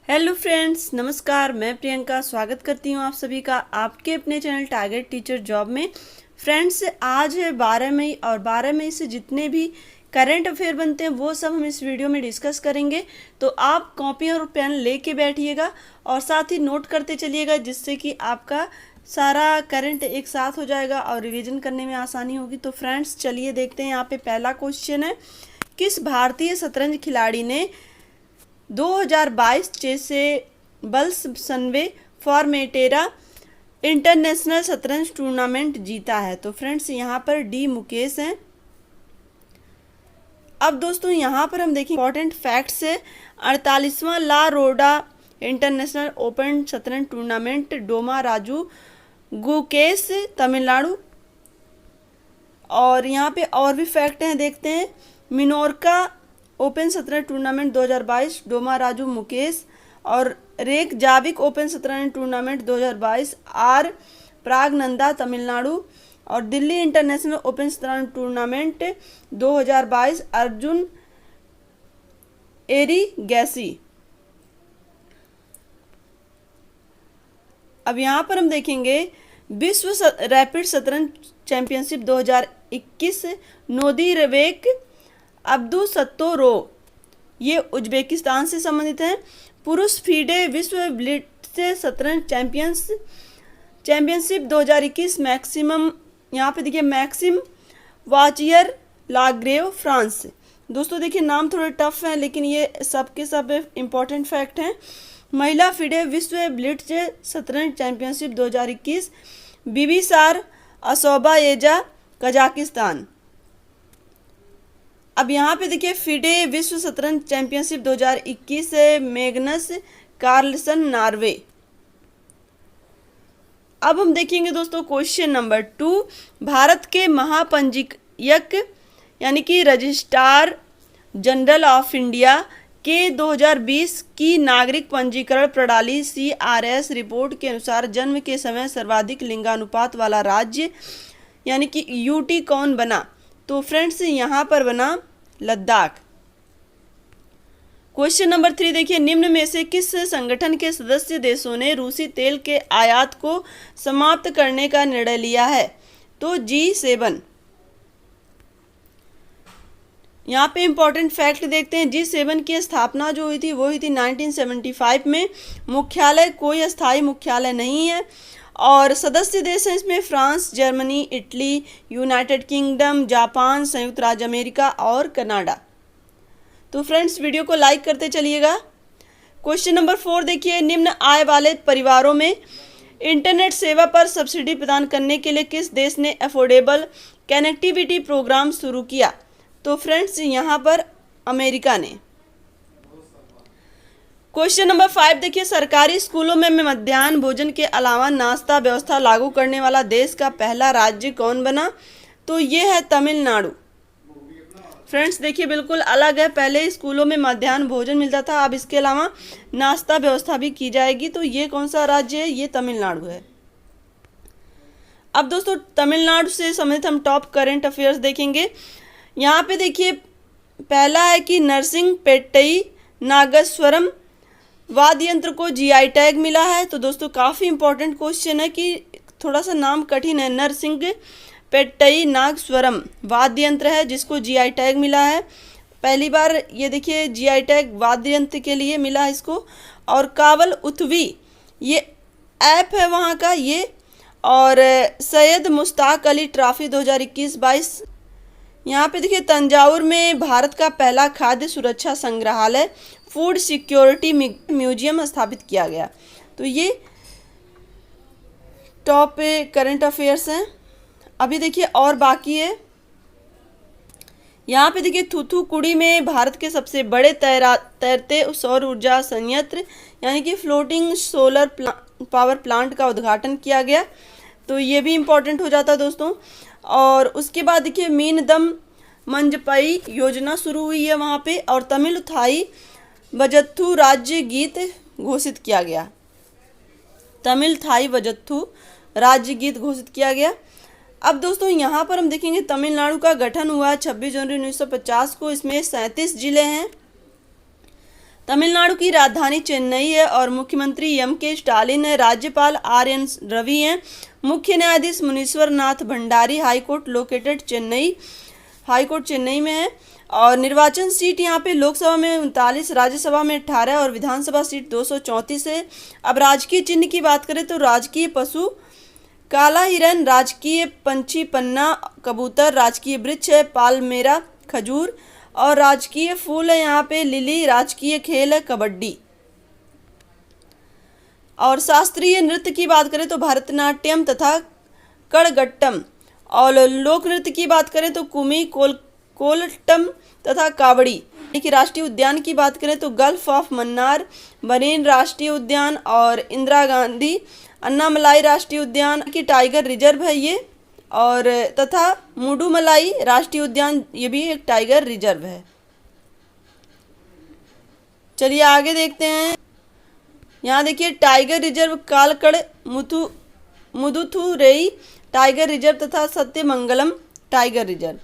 Hello friends, नमस्कार। मैं प्रियंका स्वागत करती हूँ आप सभी का आपके अपने चैनल टारगेट टीचर जॉब में। फ्रेंड्स, आज है 12 मई और 12 मई से जितने भी करंट अफेयर बनते हैं वो सब हम इस वीडियो में डिस्कस करेंगे। तो आप कॉपी और पेन लेके बैठिएगा और साथ ही नोट करते चलिएगा, जिससे कि आपका सारा करंट एक साथ हो जाएगा और रिवीजन करने में आसानी होगी। तो फ्रेंड्स, चलिए देखते हैं। यहाँ पे पहला क्वेश्चन है, किस भारतीय शतरंज खिलाड़ी ने 2022 चेसे बल्स सनवे फॉर्मेटेरा इंटरनेशनल शतरंज टूर्नामेंट जीता है? तो फ्रेंड्स, यहाँ पर डी मुकेश हैं। अब दोस्तों यहाँ पर हम देखें इंपॉर्टेंट फैक्ट्स है। 48वां ला रोडा इंटरनेशनल ओपन शतरंज टूर्नामेंट डोमा राजू गुकेश तमिलनाडु। और यहाँ पे और भी फैक्ट हैं, देखते हैं। मिनोरका ओपन शतरंज टूर्नामेंट 2022 डोमा राजू मुकेश। और रेक जाविक ओपन शतरंज टूर्नामेंट 2022 आर प्रागनंदा तमिलनाडु। और दिल्ली इंटरनेशनल ओपन शतरंज टूर्नामेंट 2022 अर्जुन एरिगैसी। अब यहाँ पर हम देखेंगे विश्व रैपिड शतरंज चैंपियनशिप 2021 नोदिरबेक अब्दुसत्तोरोव, ये उज्बेकिस्तान से संबंधित हैं। पुरुष फीडे विश्व ब्लिट्ज शतरंज चैंपियनशिप 2021 मैक्सिमम, यहाँ पे देखिए मैक्सिम वाचियर लाग्रेव फ्रांस। दोस्तों देखिए, नाम थोड़े टफ हैं लेकिन ये सब के सब इम्पोर्टेंट फैक्ट हैं। महिला फीडे विश्व ब्लिट्ज शतरंज चैंपियनशिप 2021 बीबीसार असोबाएजा कजाकिस्तान। अब यहाँ पे देखिए फिडे विश्व शतरंज चैंपियनशिप 2021 है मैग्नस कार्लसन नॉर्वे। अब हम देखेंगे दोस्तों क्वेश्चन नंबर 2, भारत के महापंजीयक यानी कि रजिस्ट्रार जनरल ऑफ इंडिया के 2020 की नागरिक पंजीकरण प्रणाली CRS रिपोर्ट के अनुसार जन्म के समय सर्वाधिक लिंगानुपात वाला राज्य यानी कि UT कौन बना? तो फ्रेंड्स, यहाँ पर बना लद्दाख। क्वेश्चन नंबर 3 देखिए, निम्न में से किस संगठन के सदस्य देशों ने रूसी तेल के आयात को समाप्त करने का निर्णय लिया है? तो G7। यहाँ पे इंपॉर्टेंट फैक्ट देखते हैं। G7 की स्थापना जो हुई थी वो हुई थी 1975 में। मुख्यालय, कोई अस्थायी मुख्यालय नहीं है। और सदस्य देश हैं इसमें France, Germany, Italy, United kingdom, Japan, संयुक्त राज्य अमेरिका और कनाडा। तो फ्रेंड्स, वीडियो को लाइक करते चलिएगा। क्वेश्चन नंबर 4 देखिए, निम्न आय वाले परिवारों में इंटरनेट सेवा पर सब्सिडी प्रदान करने के लिए किस देश ने अफोर्डेबल कनेक्टिविटी प्रोग्राम शुरू किया? तो फ्रेंड्स, यहाँ पर अमेरिका ने। क्वेश्चन नंबर 5 देखिए, सरकारी स्कूलों में मध्याह्न भोजन के अलावा नाश्ता व्यवस्था लागू करने वाला देश का पहला राज्य कौन बना? तो ये है तमिलनाडु। फ्रेंड्स देखिए, बिल्कुल अलग है। पहले स्कूलों में मध्याह्न भोजन मिलता था, अब इसके अलावा नाश्ता व्यवस्था भी की जाएगी। तो ये कौन सा राज्य है? ये तमिलनाडु है। अब दोस्तों, तमिलनाडु से संबंधित हम टॉप करेंट अफेयर्स देखेंगे। यहाँ पे देखिए, पहला है कि नरसिंह पेट्टई नागेश्वरम वाद्य यंत्र को GI टैग मिला है। तो दोस्तों, काफ़ी इंपॉर्टेंट क्वेश्चन है कि थोड़ा सा नाम कठिन है। नरसिंह पेट्टई नागेश्वरम वाद्य यंत्र है जिसको GI टैग मिला है। पहली बार ये देखिए GI टैग वाद्य यंत्र के लिए मिला है इसको। और कावल उथवी ये ऐप है वहाँ का ये। और सैयद मुश्ताक अली ट्रॉफी 2021-22। यहाँ पे देखिए, तंजावुर में भारत का पहला खाद्य सुरक्षा संग्रहालय फूड सिक्योरिटी म्यूजियम स्थापित किया गया। तो ये टॉप करंट अफेयर्स हैं। अभी देखिए और बाकी है। यहाँ पे देखिए, थूथुकुडी में भारत के सबसे बड़े तैरते सौर ऊर्जा संयंत्र यानी कि फ्लोटिंग सोलर पावर प्लांट का उद्घाटन किया गया। तो ये भी इम्पोर्टेंट हो जाता है दोस्तों। और उसके बाद देखिए, मीनदम मंजपई योजना शुरू हुई है वहाँ पे। और तमिल थाई वजत्थु राज्य गीत घोषित किया गया। तमिल थाई वजत्थु राज्य गीत घोषित किया गया। अब दोस्तों, यहाँ पर हम देखेंगे तमिलनाडु का गठन हुआ 26 जनवरी 1950 को। इसमें 37 जिले हैं। तमिलनाडु की राजधानी चेन्नई है और मुख्यमंत्री के स्टालिन है। राज्यपाल RN रवि हैं। मुख्य न्यायाधीश Munishwar Nath Bhandari. High court located Chennai, high court Chennai में है। और निर्वाचन सीट यहाँ पे लोकसभा में 39, राज्यसभा में 18 और विधानसभा सीट 234 है। अब राजकीय चिन्ह की बात करें तो राजकीय पशु काला हिरन, राजकीय पंछी पन्ना कबूतर, राजकीय वृक्ष है पालमेरा खजूर और राजकीय फूल है यहाँ पे लिली, राजकीय खेल है कबड्डी। और शास्त्रीय नृत्य की बात करें तो भरतनाट्यम तथा कड़गट्टम। और लोक नृत्य की बात करें तो कुमी, कोलट्टम तथा कावड़ी। कि राष्ट्रीय उद्यान की बात करें तो गल्फ ऑफ मन्नार, बरेन राष्ट्रीय उद्यान और इंदिरा गांधी अन्नामलाई राष्ट्रीय उद्यान की टाइगर रिजर्व है ये, और तथा मुडुमलाई राष्ट्रीय उद्यान, ये भी एक टाइगर रिजर्व है। चलिए आगे देखते हैं। यहाँ देखिए टाइगर रिजर्व कालकड़ मुदुथुरई टाइगर रिजर्व तथा सत्यमंगलम टाइगर रिजर्व।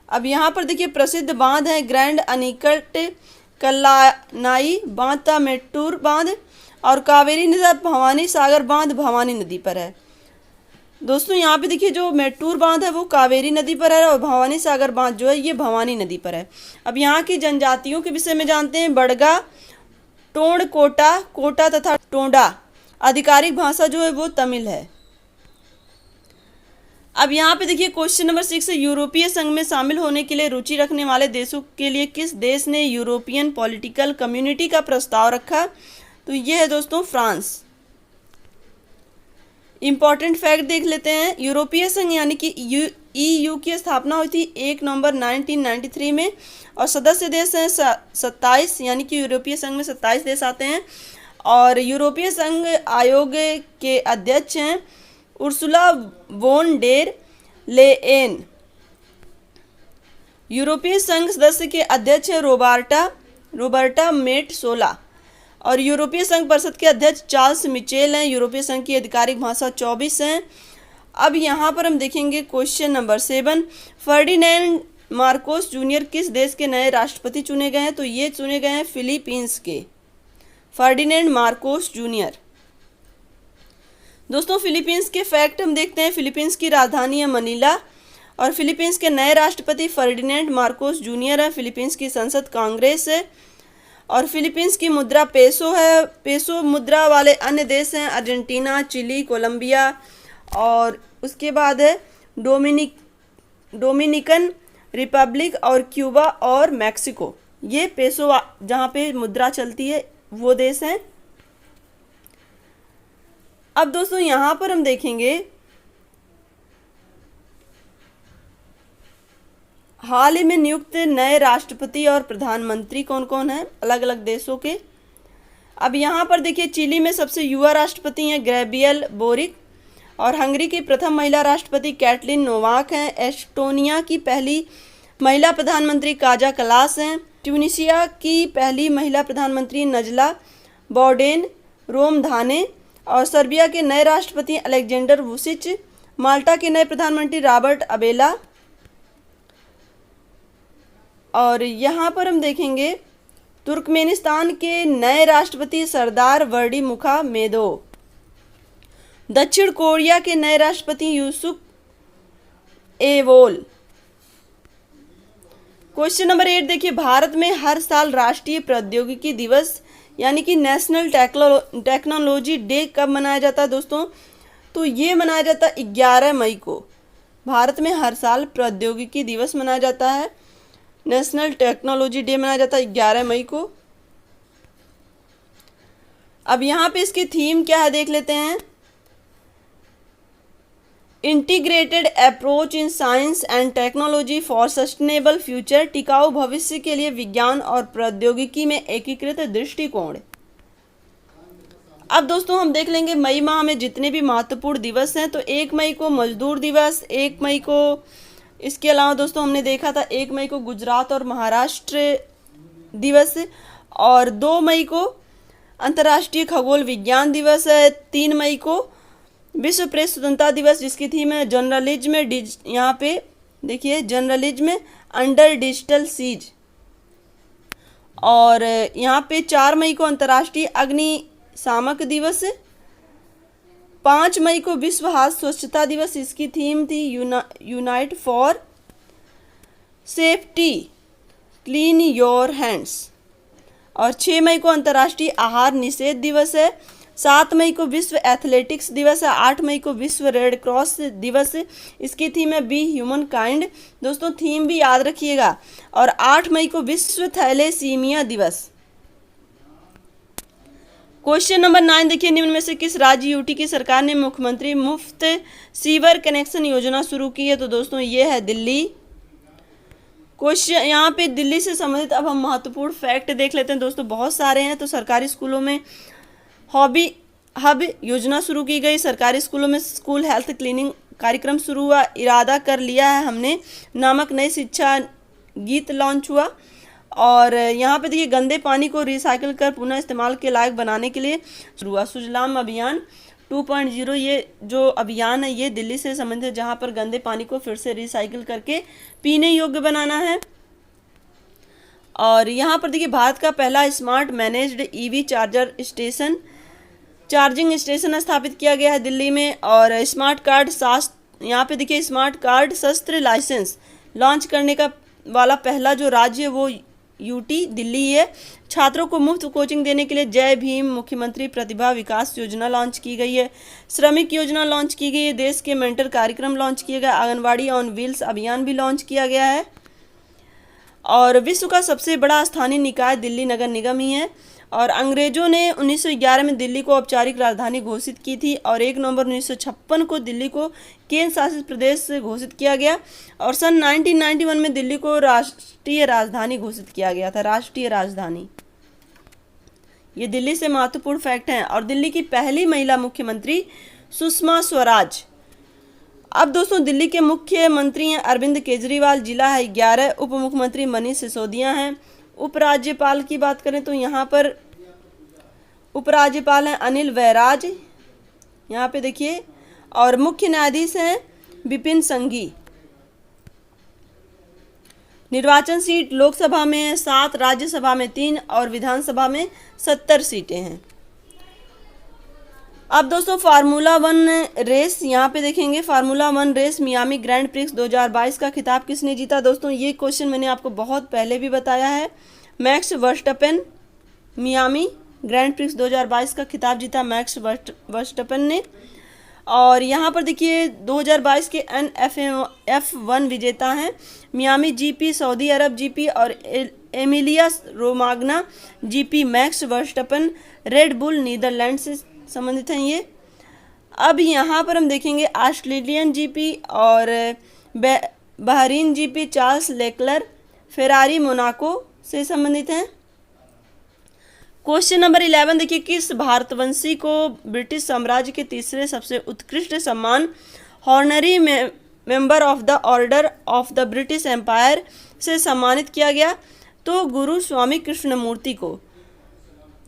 अब यहाँ पर देखिए प्रसिद्ध बांध है ग्रैंड अनिकट कल्लानाई बांध था मेट्टूर बांध, और कावेरी नदी भवानी सागर बांध भवानी नदी पर है। दोस्तों यहाँ पे देखिए जो मेट्टूर बांध है वो कावेरी नदी पर है और भवानी सागर बांध जो है ये भवानी नदी पर है। अब यहाँ की जनजातियों के विषय में जानते हैं। बड़गा, टोंड, कोटा, कोटा तथा टोंडा। आधिकारिक भाषा जो है वो तमिल है। अब यहाँ पे देखिए क्वेश्चन नंबर 6 है, यूरोपीय संघ में शामिल होने के लिए रुचि रखने वाले देशों के लिए किस देश ने यूरोपियन पॉलिटिकल कम्युनिटी का प्रस्ताव रखा? तो ये है दोस्तों फ्रांस। इंपॉर्टेंट फैक्ट देख लेते हैं। यूरोपीय संघ यानी कि EU की स्थापना हुई थी 1 नवंबर 1993 में और सदस्य देश हैं 27, यानी कि यूरोपीय संघ में 27 देश आते हैं। और यूरोपीय संघ आयोग के अध्यक्ष हैं उर्सुला वोन डेर लेयेन। यूरोपीय संघ सदस्य के अध्यक्ष हैं रोबर्टा मेटसोला। और यूरोपीय संघ परिषद के अध्यक्ष चार्ल्स मिचेल हैं। यूरोपीय संघ की आधिकारिक भाषा 24 हैं। अब यहाँ पर हम देखेंगे question number 7, Ferdinand Marcos junior किस देश के नए राष्ट्रपति चुने गए हैं? तो ये चुने गए हैं फिलीपींस के, फर्डिनेंड मार्कोस जूनियर। दोस्तों फिलीपींस के फैक्ट हम देखते हैं। फिलीपींस की राजधानी है मनीला और फिलीपींस के नए राष्ट्रपति फर्डिनेंड मार्कोस जूनियर है। फिलीपींस की संसद कांग्रेस है और फिलीपींस की मुद्रा पेसो है। पेसो मुद्रा वाले अन्य देश हैं अर्जेंटीना, चिली, कोलंबिया और उसके बाद है डोमिनिकन रिपब्लिक और क्यूबा और मैक्सिको। ये पेसो जहाँ पे मुद्रा चलती है वो देश हैं। अब दोस्तों यहाँ पर हम देखेंगे हाल ही में नियुक्त नए राष्ट्रपति और प्रधानमंत्री कौन कौन हैं अलग अलग देशों के। अब यहाँ पर देखिए चिली में सबसे युवा राष्ट्रपति हैं गैब्रिएल बोरिक और हंगरी की प्रथम महिला राष्ट्रपति कैटलिन नोवाक हैं। एस्टोनिया की पहली महिला प्रधानमंत्री काजा कलास हैं। ट्यूनीशिया की पहली महिला प्रधानमंत्री नजला बॉर्डेन रोमधाने और सर्बिया के नए राष्ट्रपति अलेक्जेंडर वुसिच। माल्टा के नए प्रधानमंत्री रॉबर्ट अबेला। और यहाँ पर हम देखेंगे तुर्कमेनिस्तान के नए राष्ट्रपति सरदार वर्डी मुखा मेदो। दक्षिण कोरिया के नए राष्ट्रपति यूसुफ एवोल। क्वेश्चन नंबर 8 देखिए भारत में हर साल राष्ट्रीय प्रौद्योगिकी दिवस यानी कि नेशनल टेक्नोलॉजी डे कब मनाया जाता है दोस्तों? तो ये मनाया जाता है 11 मई को। भारत में हर साल प्रौद्योगिकी दिवस मनाया जाता है, नेशनल टेक्नोलॉजी डे मनाया जाता है 11 मई को। अब यहाँ पे इसकी थीम क्या है देख लेते हैं। Integrated approach in science and technology for sustainable future. टिकाऊ भविष्य के लिए विज्ञान और प्रौद्योगिकी में एकीकृत दृष्टिकोण। अब दोस्तों हम देख लेंगे मई माह में जितने भी महत्वपूर्ण दिवस हैं। तो 1 मई को मजदूर दिवस, 1 मई को, इसके अलावा दोस्तों हमने देखा था 1 मई को गुजरात और महाराष्ट्र दिवस और 2 मई को अंतर्राष्ट्रीय खगोल विज्ञान दिवस है। 3 मई को विश्व प्रेस स्वतंत्रता दिवस जिसकी थीम है जर्नलिज्म। यहाँ पे देखिए जर्नलिज्म अंडर डिजिटल सीज। और यहाँ पे 4 मई को अंतर्राष्ट्रीय अग्निशामक दिवस, 5 मई को विश्व हाथ स्वच्छता दिवस, इसकी थीम थी unite for safety clean your hands. और 6 मई को अंतर्राष्ट्रीय आहार निषेध दिवस है, 7 मई को विश्व एथलेटिक्स दिवस है, 8 मई को विश्व रेड क्रॉस दिवस है, इसकी थीम है बी ह्यूमन काइंड। दोस्तों थीम भी याद रखिएगा। और 8 मई को विश्व थैलेसीमिया दिवस। क्वेश्चन नंबर 9 देखिए, निम्न में से किस राज्य यूटी की सरकार ने मुख्यमंत्री मुफ्त सीवर कनेक्शन योजना शुरू की है? तो दोस्तों ये है दिल्ली। क्वेश्चन यहाँ पे दिल्ली से संबंधित अब हम महत्वपूर्ण फैक्ट देख लेते हैं। दोस्तों बहुत सारे हैं। तो सरकारी स्कूलों में हॉबी हब योजना शुरू की गई, सरकारी स्कूलों में स्कूल हेल्थ क्लीनिंग कार्यक्रम शुरू हुआ, इरादा कर लिया है हमने नामक नई शिक्षा गीत लॉन्च हुआ। और यहाँ पे देखिए गंदे पानी को रिसाइकिल कर पुनः इस्तेमाल के लायक बनाने के लिए शुरू हुआ सुजलाम अभियान 2.0। ये जो अभियान है ये दिल्ली से संबंधित है, जहाँ पर गंदे पानी को फिर से रिसाइकिल करके पीने योग्य बनाना है। और यहाँ पर देखिए भारत का पहला smart managed EV charging station स्थापित किया गया है दिल्ली में। और स्मार्ट कार्ड यहाँ पे देखिए स्मार्ट कार्ड शस्त्र लाइसेंस लॉन्च करने का वाला पहला जो राज्य है वो यूटी दिल्ली है। छात्रों को मुफ्त कोचिंग देने के लिए जय भीम मुख्यमंत्री प्रतिभा विकास योजना लॉन्च की गई है, श्रमिक योजना लॉन्च की गई है, देश के मेंटर कार्यक्रम लॉन्च किया गया, आंगनवाड़ी ऑन व्हील्स अभियान भी लॉन्च किया गया है। और विश्व का सबसे बड़ा स्थानीय निकाय दिल्ली नगर निगम ही है। और अंग्रेजों ने 1911 में दिल्ली को औपचारिक राजधानी घोषित की थी और 1 नवंबर 1956 को दिल्ली को केंद्र शासित प्रदेश से घोषित किया गया। और सन 1991 में दिल्ली को राष्ट्रीय राजधानी घोषित किया गया था, राष्ट्रीय राजधानी। ये दिल्ली से महत्वपूर्ण फैक्ट हैं। और दिल्ली की पहली महिला मुख्यमंत्री सुषमा स्वराज। अब दोस्तों दिल्ली के मुख्यमंत्री हैं अरविंद केजरीवाल, जिला है 11, उप मुख्यमंत्री मनीष सिसोदिया हैं। उपराज्यपाल की बात करें तो यहाँ पर उपराज्यपाल हैं अनिल बैराज, यहाँ पे देखिए। और मुख्य न्यायाधीश हैं विपिन संघी। निर्वाचन सीट लोकसभा में है 7, राज्यसभा में 3 और विधानसभा में 70 सीटें हैं। अब दोस्तों फार्मूला 1 रेस यहाँ पे देखेंगे। Formula 1 race Miami grand prix 2022 का खिताब किसने जीता? दोस्तों ये क्वेश्चन मैंने आपको बहुत पहले भी बताया है। मैक्स वर्स्टपेन, मियामी ग्रैंड प्रिक्स 2022 का खिताब जीता मैक्स वर्स्टपेन ने। और यहाँ पर देखिए 2022 के F1 विजेता हैं मियामी जीपी सऊदी अरब जीपी और Emilia Romagna GP Max Verstappen Red Bull Netherlands से संबंधित हैं ये। अब यहाँ पर हम देखेंगे ऑस्ट्रेलियन जीपी और Bahrain GP Charles Leclerc Ferrari Monaco से संबंधित हैं। क्वेश्चन नंबर 11 देखिए, किस भारतवंशी को ब्रिटिश साम्राज्य के तीसरे सबसे उत्कृष्ट सम्मान Honorary Member of the Order of the British Empire से सम्मानित किया गया? तो गुरु स्वामी कृष्णमूर्ति को।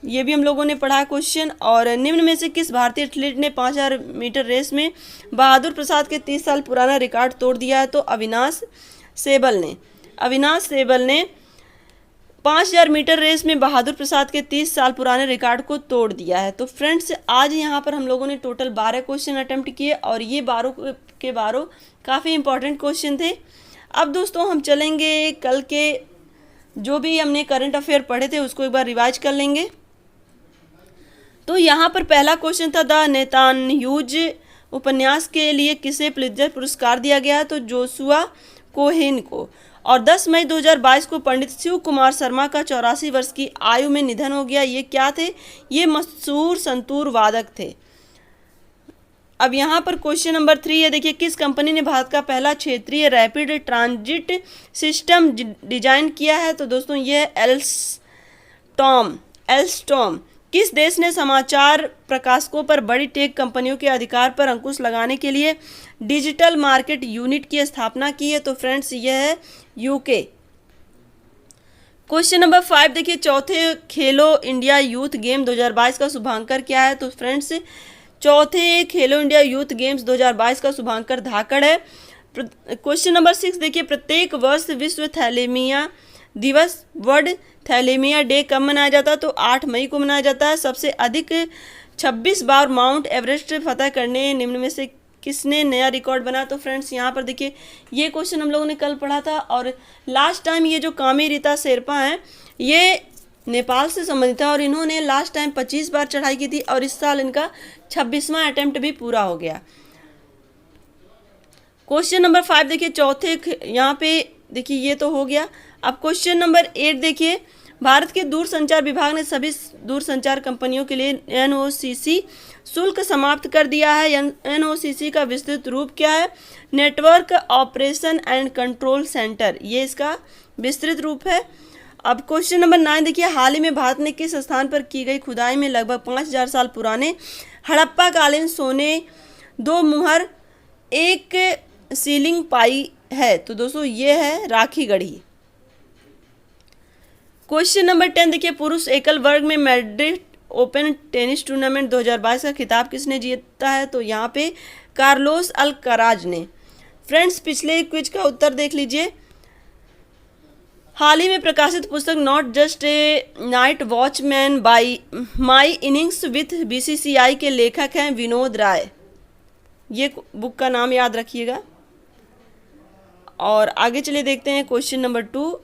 ये भी हम लोगों ने पढ़ा क्वेश्चन। और निम्न में से किस भारतीय एथलीट ने 5000 मीटर रेस में बहादुर प्रसाद के 30 साल पुराना रिकॉर्ड तोड़ दिया है? तो अविनाश सेबल ने 5000 मीटर रेस में बहादुर प्रसाद के 30 साल पुराने रिकॉर्ड को तोड़ दिया है। तो फ्रेंड्स आज यहाँ पर हम लोगों ने टोटल 12 क्वेश्चन अटेम्प्ट किए और ये 12 के 12 काफ़ी इंपॉर्टेंट क्वेश्चन थे। अब दोस्तों हम चलेंगे कल के जो भी हमने करंट अफेयर पढ़े थे उसको एक बार रिवाइज कर लेंगे। तो यहाँ पर पहला क्वेश्चन था द नेतान्यूज उपन्यास के लिए किसे पुलित्जर पुरस्कार दिया गया? तो जोशुआ कोहेन को। और 10 मई 2022 को पंडित शिव कुमार शर्मा का 84 वर्ष की आयु में निधन हो गया। ये क्या थे? ये मशहूर संतूर वादक थे। अब यहाँ पर क्वेश्चन नंबर 3 है, देखिए किस कंपनी ने भारत का पहला क्षेत्रीय रैपिड ट्रांजिट सिस्टम डिजाइन किया है? तो दोस्तों ये है एल्स्टॉम। किस देश ने समाचार प्रकाशकों पर बड़ी टेक कंपनियों के अधिकार पर अंकुश लगाने के लिए डिजिटल मार्केट यूनिट की स्थापना की है? तो फ्रेंड्स ये है यूके। क्वेश्चन नंबर 5 देखिए, चौथे खेलो इंडिया यूथ गेम 2022 का शुभांकर क्या है? तो फ्रेंड्स चौथे खेलो इंडिया यूथ गेम्स 2022 का शुभांकर धाकड़ है। क्वेश्चन नंबर 6 देखिए, प्रत्येक वर्ष विश्व थैलेमिया दिवस वर्ल्ड थैलेमिया डे कब मनाया जाता है? तो 8 मई को मनाया जाता है। सबसे अधिक 26 बार माउंट एवरेस्ट फतह करने निम्न में से किसने नया रिकॉर्ड बना? तो फ्रेंड्स यहाँ पर देखिए ये क्वेश्चन हम लोगों ने कल पढ़ा था, और लास्ट टाइम ये जो कामी रीता शेरपा हैं ये नेपाल से संबंधित है, और इन्होंने लास्ट टाइम 25 बार चढ़ाई की थी, और इस साल इनका 26वां अटेम्प्ट भी पूरा हो गया। क्वेश्चन नंबर 5 देखिए, चौथे यहाँ पे देखिए ये तो हो गया। अब क्वेश्चन नंबर 8 देखिए, भारत के दूरसंचार विभाग ने सभी दूरसंचार कंपनियों के लिए एनओसीसी शुल्क समाप्त कर दिया है। एनओसीसी का विस्तृत रूप क्या है? Network operation and control centre, ये इसका विस्तृत रूप है। अब क्वेश्चन नंबर 9 देखिए, हाल ही में भारत ने किस स्थान पर की गई खुदाई में लगभग 5000 साल पुराने हड़प्पा कालीन सोने 2 मुहर 1 सीलिंग पाई है? तो दोस्तों ये है राखीगढ़ी। क्वेश्चन नंबर 10 देखिए, पुरुष एकल वर्ग में मैड्रिड ओपन टेनिस टूर्नामेंट 2022 का खिताब किसने जीता है? तो यहाँ पे कार्लोस अल्कराज ने। फ्रेंड्स पिछले क्विज का उत्तर देख लीजिए। हाल ही में प्रकाशित पुस्तक not just a night watchman by my innings with BCCI के लेखक हैं विनोद राय। ये बुक का नाम याद रखिएगा। और आगे चलिए देखते हैं क्वेश्चन नंबर 2,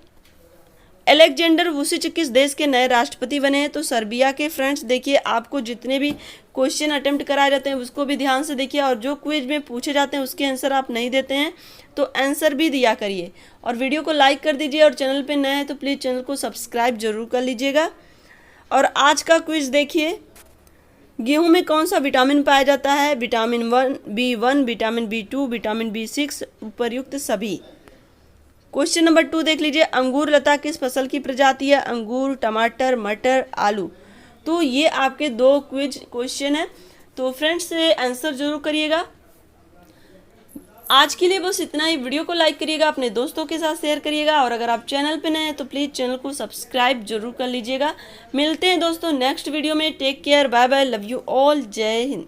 अलेक्जेंडर वुसिच किस देश के नए राष्ट्रपति बने हैं? तो सर्बिया के। फ्रेंड्स देखिए आपको जितने भी क्वेश्चन अटेम्प्ट कराए जाते हैं उसको भी ध्यान से देखिए, और जो क्विज में पूछे जाते हैं उसके आंसर आप नहीं देते हैं तो आंसर भी दिया करिए, और वीडियो को लाइक कर दीजिए, और चैनल पे नए हैं तो प्लीज़ चैनल को सब्सक्राइब जरूर कर लीजिएगा। और आज का क्विज देखिए, गेहूं में कौन सा विटामिन पाया जाता है? Vitamin B1, vitamin B2, vitamin B6, उपर्युक्त सभी। क्वेश्चन नंबर 2 देख लीजिए, अंगूर लता किस फसल की प्रजाति है? अंगूर, टमाटर, मटर, आलू। तो ये आपके 2 क्विज क्वेश्चन है, तो फ्रेंड्स आंसर जरूर करिएगा। आज के लिए बस इतना ही। वीडियो को लाइक करिएगा, अपने दोस्तों के साथ शेयर करिएगा, और अगर आप चैनल पे नए हैं तो प्लीज़ चैनल को सब्सक्राइब जरूर कर लीजिएगा। मिलते हैं दोस्तों नेक्स्ट वीडियो में। Take care, bye bye, love you all, जय हिंद।